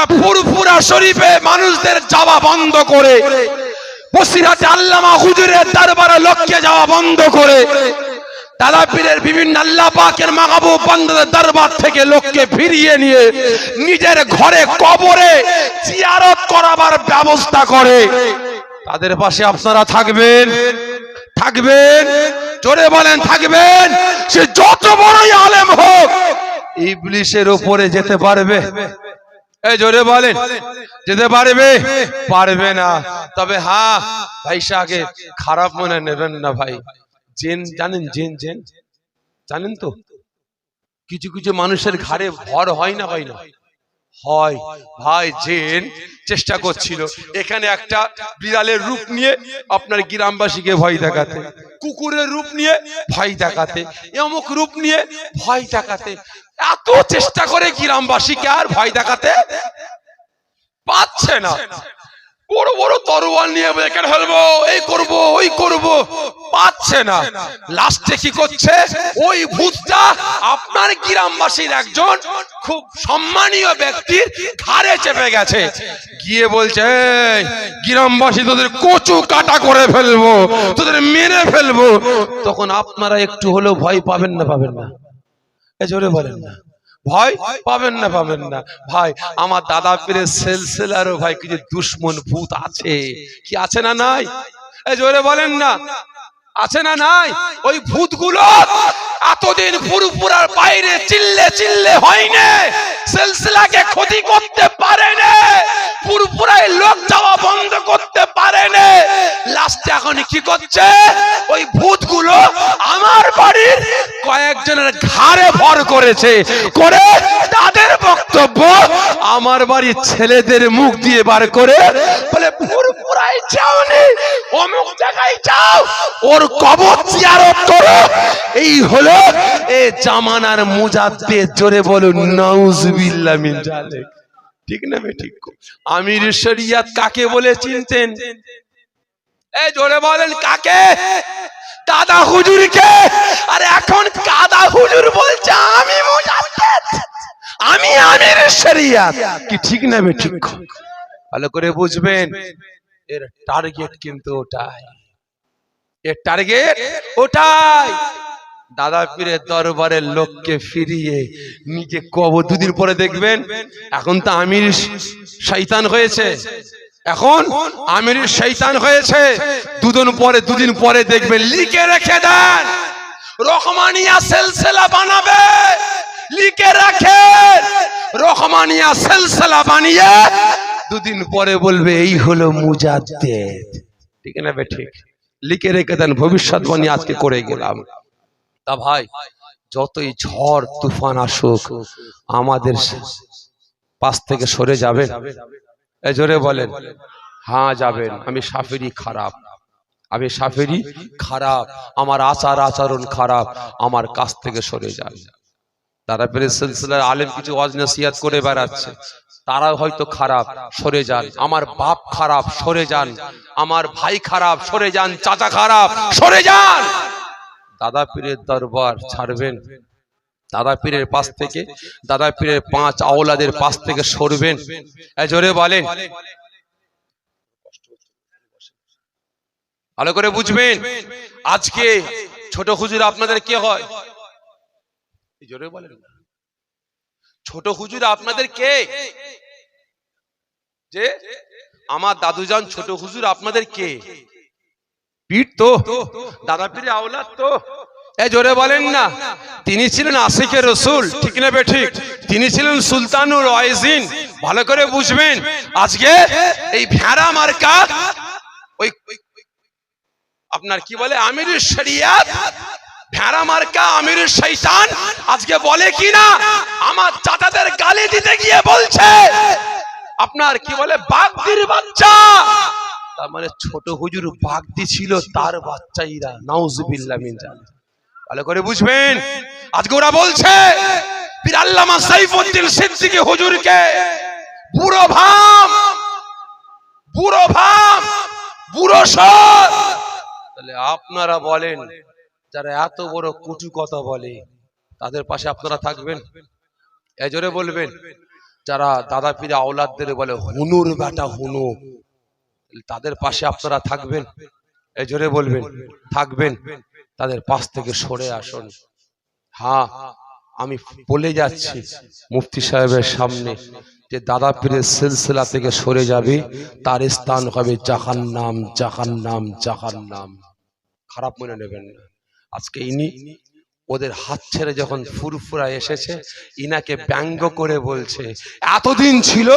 আপনারা ফুরফুরা শরীফে মানুষদের যাওয়া বন্ধ করে, বসিরহাটে আল্লামা হুজুরের দরবারে লোককে যাওয়া বন্ধ করে, দাদা পীরের বিভিন্ন আল্লাহ পাকের মাহবুব বান্দাদের দরবার থেকে লোককে ফিরিয়ে নিয়ে নিজের ঘরে কবরে জিয়ারত করাবার ব্যবস্থা করে, তাদের পাশে আপনারা থাকবেন? থাকবেন? জোরে বলেন থাকবেন? সে যত বড়ই আলেম হোক ইবলিসের উপরে যেতে পারবে? এই জোরে বলেন, যেতে পারবে? পারবে না। তবে হ্যাঁ ভাই সাহেবকে খারাপ মনে নেবেন না ভাই। জিন জানেন? জিন জিন জানেন তো? কিছু কিছু মানুষের ঘাড়ে ভর হয় না, হয় না? হয় ভাই। জিন চেষ্টা করছিল এখানে একটা বিড়ালের রূপ নিয়ে আপনার গ্রামবাসীকে ভয় দেখাতে, কুকুরের রূপ নিয়ে ভয় দেখাতে, অমুক রূপ নিয়ে ভয় দেখাতে। এত চেষ্টা করে গ্রামবাসীকে আর ভয় দেখাতে পাচ্ছে না। বড় বড় তরোয়াল নিয়ে এখানে ফেলবো, এই করব, ওই করব, পাচ্ছে না। লাস্টে কি করছে? ওই ভূতটা আপনার গ্রামবাসীর একজন খুব সম্মানীয় ব্যক্তির ঘাড়ে চেপে গেছে, গিয়ে বলছে গ্রামবাসী তোদের কচু কাটা করে ফেলবো, তোদের মেরে ফেলবো। তখন আপনারা একটু হলেও ভয় পাবেন না? পাবেন না? এ জোরে বলেন না। ভয় পাবেন না? পাবেন না? ভাই আমার দাদা পীরের সিলসিলারও ভাই কিছু দুশমন ভূত আছে, কি আছে না নাই? এই জোরে বলেন না, আছে না নাই? ওই ভূতগুলো এতদিন ফুরফুরার বাইরে চিল্লে চিল্লে হয়নি, সিলসিলাকে ক্ষতি করতে পারেনি, ফুরফুরায় লোক যাওয়া বন্ধ করতে পারেনি। লাস্টে এখন কি করছে? ওই ভূতগুলো আমার বাড়ির কয়েকজনের ঘাড়ে ভর করেছে, করে তাদের বক্তব্য আমার বাড়ির ছেলেদের মুখ দিয়ে বার করে বলে ফুরফুরায় যাওনি, অমুক জায়গায় যাও, ওর কবর জিয়ারত করো। এই হলো এ জামানার মুজাদ্দিদ। জোরে বলুন নাউজুবিল্লাহ মিন জালিক। ঠিক না ঠিক? আমির শরিয়ত কাকে বলে চিনতেন? এই জোরে বলেন কাকে? কাদা হুজুরকে। আর এখন কাদা হুজুর বলছে আমি মুজাদ্দিদ, আমি আমির শরিয়ত। কি ঠিক না ঠিক? ভালো করে বুঝবেন, এর টার্গেট কিন্তু ওটাই, এর টার্গেট ওটাই। দাদা পীরের দরবারের লোককে ফিরিয়ে নিজে কবর। দুদিন পরে দেখবেন এখন তো আমির শয়তান হয়েছে, এখন আমির শয়তান হয়েছে। দুদিন পরে দেখবেন লিখে রেখে দেন রহমানিয়া সিলসিলা বানাবে, লিখে রাখেন রহমানিয়া সিলসিলা বানিয়ে দুদিন পরে বলবে এই হলো মুজাদ্দিদ। ঠিক না ঠিক? লিখে রেখে দেন, ভবিষ্যৎবাণী আজকে করে গেলাম। তা ভাই যতই ঝড় তুফান আসুক আমাদের পাশ থেকে সরে যাবেন? এই জোরে বলেন হ্যাঁ যাবেন। আমি শাফিরি খারাপ, আমি শাফিরি খারাপ, আমার আচার আচরণ খারাপ, আমার কাছ থেকে সরে যান। তারা পীরের সিলসিলার আলেম কিছু ওয়াজ নসিহত করে বেড়াচ্ছে, তারা হয়তো খারাপ, সরে যান। আমার বাপ খারাপ, সরে যান। আমার ভাই খারাপ, সরে যান। চাচা খারাপ, সরে যান। দাদা পীরের দরবার ছাড়বেন? দাদা পীরের পাশ থেকে, দাদা পীরের 5 আওলাদের পাশ থেকে সরবেন? জোরে বলেন। ভালো করে বুঝবেন, আজকে ছোট হুজুর আপনাদের কে হয়? জোরে বলেন। ছোট হুজুর আপনাদের কে? যে আমার দাদুজান ছোট হুজুর আপনাদের কে? পীর তো, দাদা পীরের আওলাদ তো। জোরে বলেন না। তিনি ছিলেন আশিকে রসুল, ঠিক না ঠিক? তিনি ছিলেন সুলতানুল ওয়াইজিন। ভালো করে বুঝবেন, আজকে এই ভেড়া মার্কা ওই আপনার কি বলে আমিরুল শরিয়ত, ভেড়া মার্কা আমিরুল শয়তান আজকে বলে কিনা আমার চাচাদের গালি দিতে গিয়ে বলছে আপনার কি বলে বাগদির বাচ্চা। তার মানে ছোট হুজুর বাগদি ছিল, তার বাচ্চাইরা। নাউজুবিল্লাহ মিন জালিক। ভালো করে বুঝবেন, আজকে ওরা বলছে পীর আল্লামা সাইফুদ্দিন সিদ্দিকী হুজুরকে বুড়ো ভাম, বুড়ো ভাম, বুড়ো সর। তাহলে আপনারা বলেন, যারা এত বড় কটু কথা বলে তাদের পাশে আপনারা থাকবেন? জোরে বলবেন। যারা দাদা পীরে আওলাদদের বলে হুনুর বেটা হুনু, তাদের পাশে আপনারা থাকবেন? এই জোরে বলবেন, থাকবেন? তাদের পাশ থেকে সরে আসুন। হ্যাঁ, আমি বলে যাচ্ছি মুফতি সাহেবের সামনে যে দাদা পীরের সিলসিলা থেকে সরে যাবে, তার স্থান হবে জাহান্নাম, জাহান্নাম, জাহান্নাম। খারাপ মনে নেবেন না। আজকে ইনি ওদের হাত ছেড়ে যখন ফুরফুরা এসেছে, ইনাকে ব্যঙ্গ করে বলছে এতদিন ছিল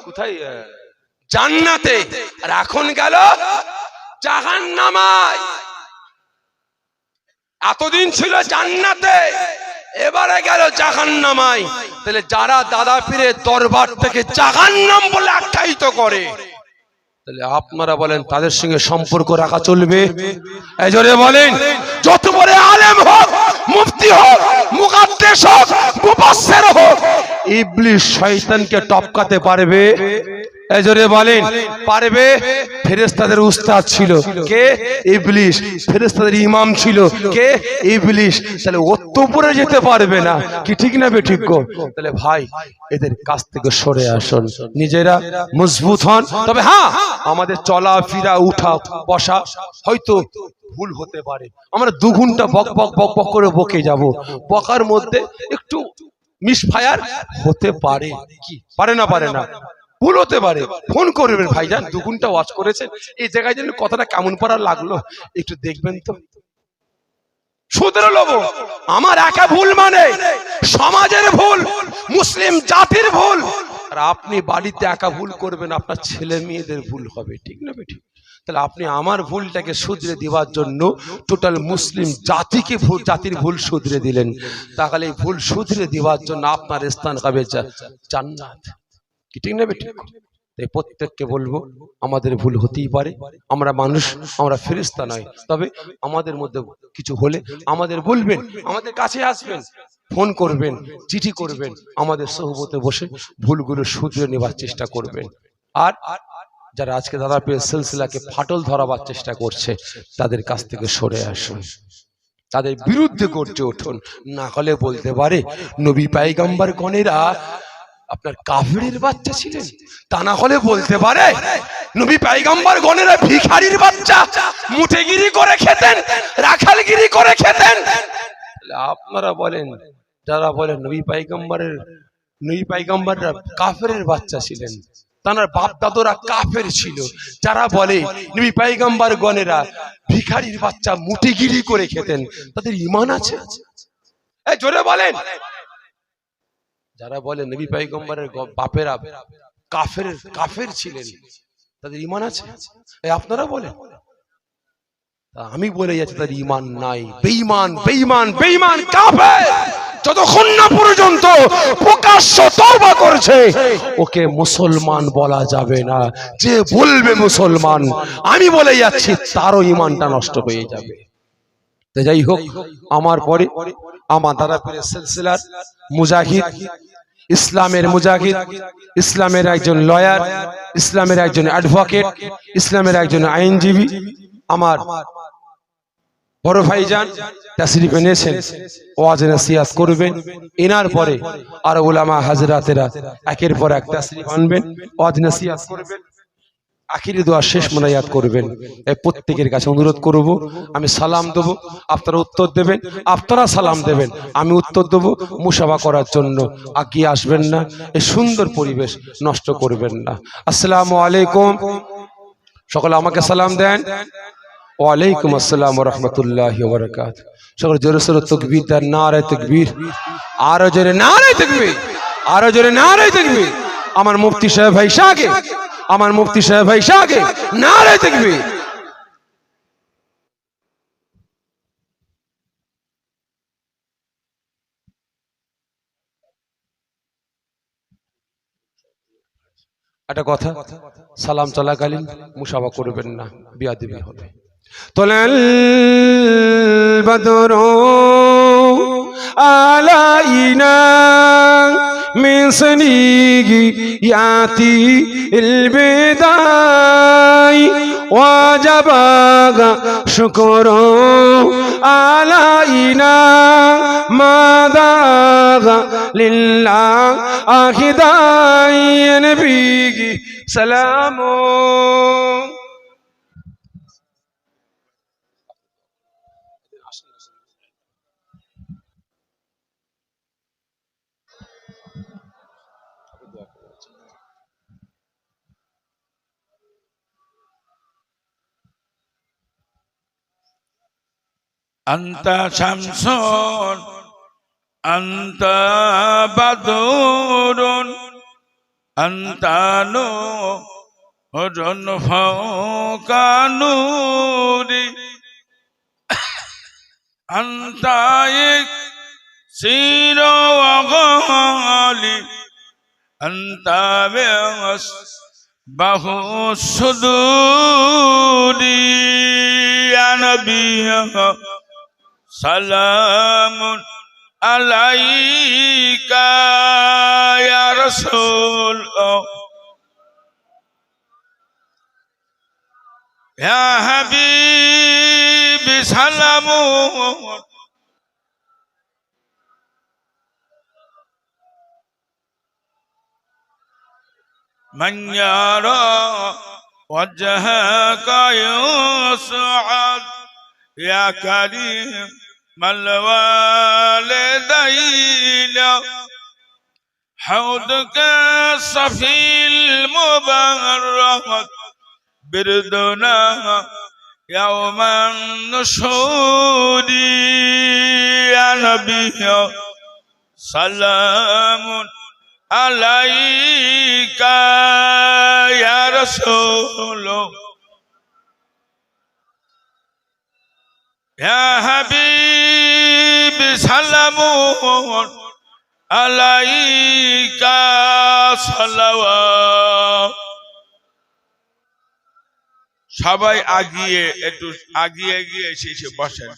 কোথায়? জান্নাতে, আর এখন গেল জাহান্নামায়। এতদিন ছিল জান্নাতে, এবারে গেল জাহান্নামায়। তাহলে যারা দাদা পীরের দরবার থেকে জাহান্নাম বলে আখ্যায়িত করে, তাহলে আপনারা বলেন তাদের সঙ্গে সম্পর্ক রাখা চলবে? এই জোরে বলেন। যত বড় আলেম হোক, মুফতি হোক, মুকাদ্দেস হোক, মুফাসসির হোক, ইবলিস শয়তানকে টপকাতে পারবে? এই জোরে বলেন, পারবে? ফেরেশতাদের উস্তাদ ছিল কে? ইবলিস। ফেরেশতাদের ইমাম ছিল কে? ইবলিস। তাহলে অত উপরে যেতে পারবে না, কি ঠিক না বেঠিক গো? তাহলে ভাই এদের কাছ থেকে সরে আসুন, নিজেরা মজবুত হন। তবে হ্যাঁ, আমাদের চলা ফিরা উঠা বসা হয়তো ভুল হতে পারে, আমরা 2 ঘন্টা বক বক বক বক করে বকে যাব, বকার মধ্যে একটু মিসফায়ার হতে পারে, কি পারে না? পারে না, ভুল হতে পারে। ফোন করবেন, ভাইজান 2 ঘন্টা ওয়াচ করেছেন, এই জায়গায় যেন কথাটা কেমন পারা লাগলো একটু দেখবেন তো। শুধরে লব আমার একা ভুল মানে সমাজের ভুল, মুসলিম জাতির ভুল। আর আপনি বাড়িতে একা ভুল করবেন, আপনার ছেলে মেয়েদের ভুল হবে, ঠিক না বেঠিক? তাহলে আপনি আমার ভুলটাকে শুধরে দেওয়ার জন্য টোটাল মুসলিম জাতিকে জাতির ভুল শুধরে দিলেন। তাহলে এই ভুল শুধরে দেওয়ার জন্য আপনার স্থান হবে জান্নাত, কি ঠিক না বেঠিক? তাই প্রত্যেককে বলবো, আমাদের ভুল হতেই পারে, আমরা মানুষ, আমরা ফেরেশতা নয়। তবে আমাদের মধ্যে কিছু হলে আমাদের বলবেন, আমাদের কাছে আসবেন, ফোন করবেন, চিঠি করবেন, আমাদের সোহবতে বসে ভুলগুলো শুধরে নেবার চেষ্টা করবেন। আর যারা আজকে দাদা পীরের সিলসিলাকে ফাটল ধরাবার চেষ্টা করছে, তাদের কাছ থেকে সরে আসুন, তাদের বিরুদ্ধে গর্জে উঠুন। না হলে বলতে পারে নবী পয়গম্বর গণেরা আপনার কাফিরের বাচ্চা ছিলেন, তা না হলে বলতে পারে নবী পয়গম্বর গণেরা ভিখারির বাচ্চা, মুঠেগিরি করে খেতেন, রাখালগিরি করে খেতেন। আপনারা বলেন, যারা বলেন নবী পয়গম্বররা কাফেরের বাচ্চা ছিলেন, তার বাপ দাদুরা কাফের ছিল, যারা বলে নবী পয়গম্বর গণেরা ভিখারির বাচ্চা মুঠেগিরি করে খেতেন, তাদের ঈমান আছে? এই জোরে বলেন। যারা বলে নবী পয়গম্বরের বাপেরা কাফের ছিলেন, তাদের ঈমান আছে? এই আপনারা বলেন। আমি বলে যাচ্ছি তাদের ঈমান নাই, বেঈমান, বেঈমান, বেঈমান, কাফের। যতক্ষণ না পর্যন্ত প্রকাশ্য তওবা করছে, ওকে মুসলমান বলা যাবে না। যে বলবে মুসলমান, আমি বলে যাচ্ছি তারও ঈমানটা নষ্ট হয়ে যাবে। তো যাই হোক, আমার পরে আমার দাদা পীরের সিলসিলার মুজাহিদ, ইসলামের মুজাহিদ, ইসলামের একজন লয়ার, ইসলামের একজন অ্যাডভোকেট, ইসলামের একজন আইনজীবী, আমার বড় ভাইজান তাশরীফ এনেছেন, ওয়াজ নসিহত করবেন। এনার পরে আর উলামা হাজরাতেরা একের পর এক তাশরীফ আনবেন, ওয়াজ নসিহত করবেন, আখিরি দোয়া শেষ মোনাজাত করবেন। এই প্রত্যেকের কাছে অনুরোধ করব, আমি সালাম দেব, আপনারা উত্তর দেবেন, আপনারা সালাম দেবেন, আমি উত্তর দেব। মুসাফা করার জন্য আগিয়ে আসবেন না, এই সুন্দর পরিবেশ নষ্ট করবেন না। আসসালামু আলাইকুম। সকলে আমাকে সালাম দেন। ওয়ালাইকুম আসসালাম ওয়া রাহমাতুল্লাহি ওয়া বারাকাতুহু। সকলে জোরে সোরে তাকবীর দেন, নারে তাকবীর, আরো জোরে নারে তাকবীর, আরো জোরে নারে তাকবীর। আমার মুফতি সাহেব ভাই সাগে, আমার মুফতি সাহেব ভাই সাগে, নারে তাকবীর। একটা কথা, সালাম চলাকালীন মুসাফা করবেন না, বিয়াদবি হবে। তোলাল বদরু আলাইনা مثله يأتي البداي وجب شكر علينا ماذا لله أخداي نبيه سلام أنت شمس أنت بدر أنت نور فوق نوري أنت يكسر وغالي أنت مصباح الصدور يا نبي سلام عليك يا رسول يا حبيبي سلام من يرى وجهك يسعد يا كريم الوالدين حوضك الصفي المبارك بردنا يوم النشور يا نبي سلام عليك يا رسول يا حبيب سلام عليك صلوات সবাই আগিয়ে একটু আগিয়ে গিয়ে এসে বসেন।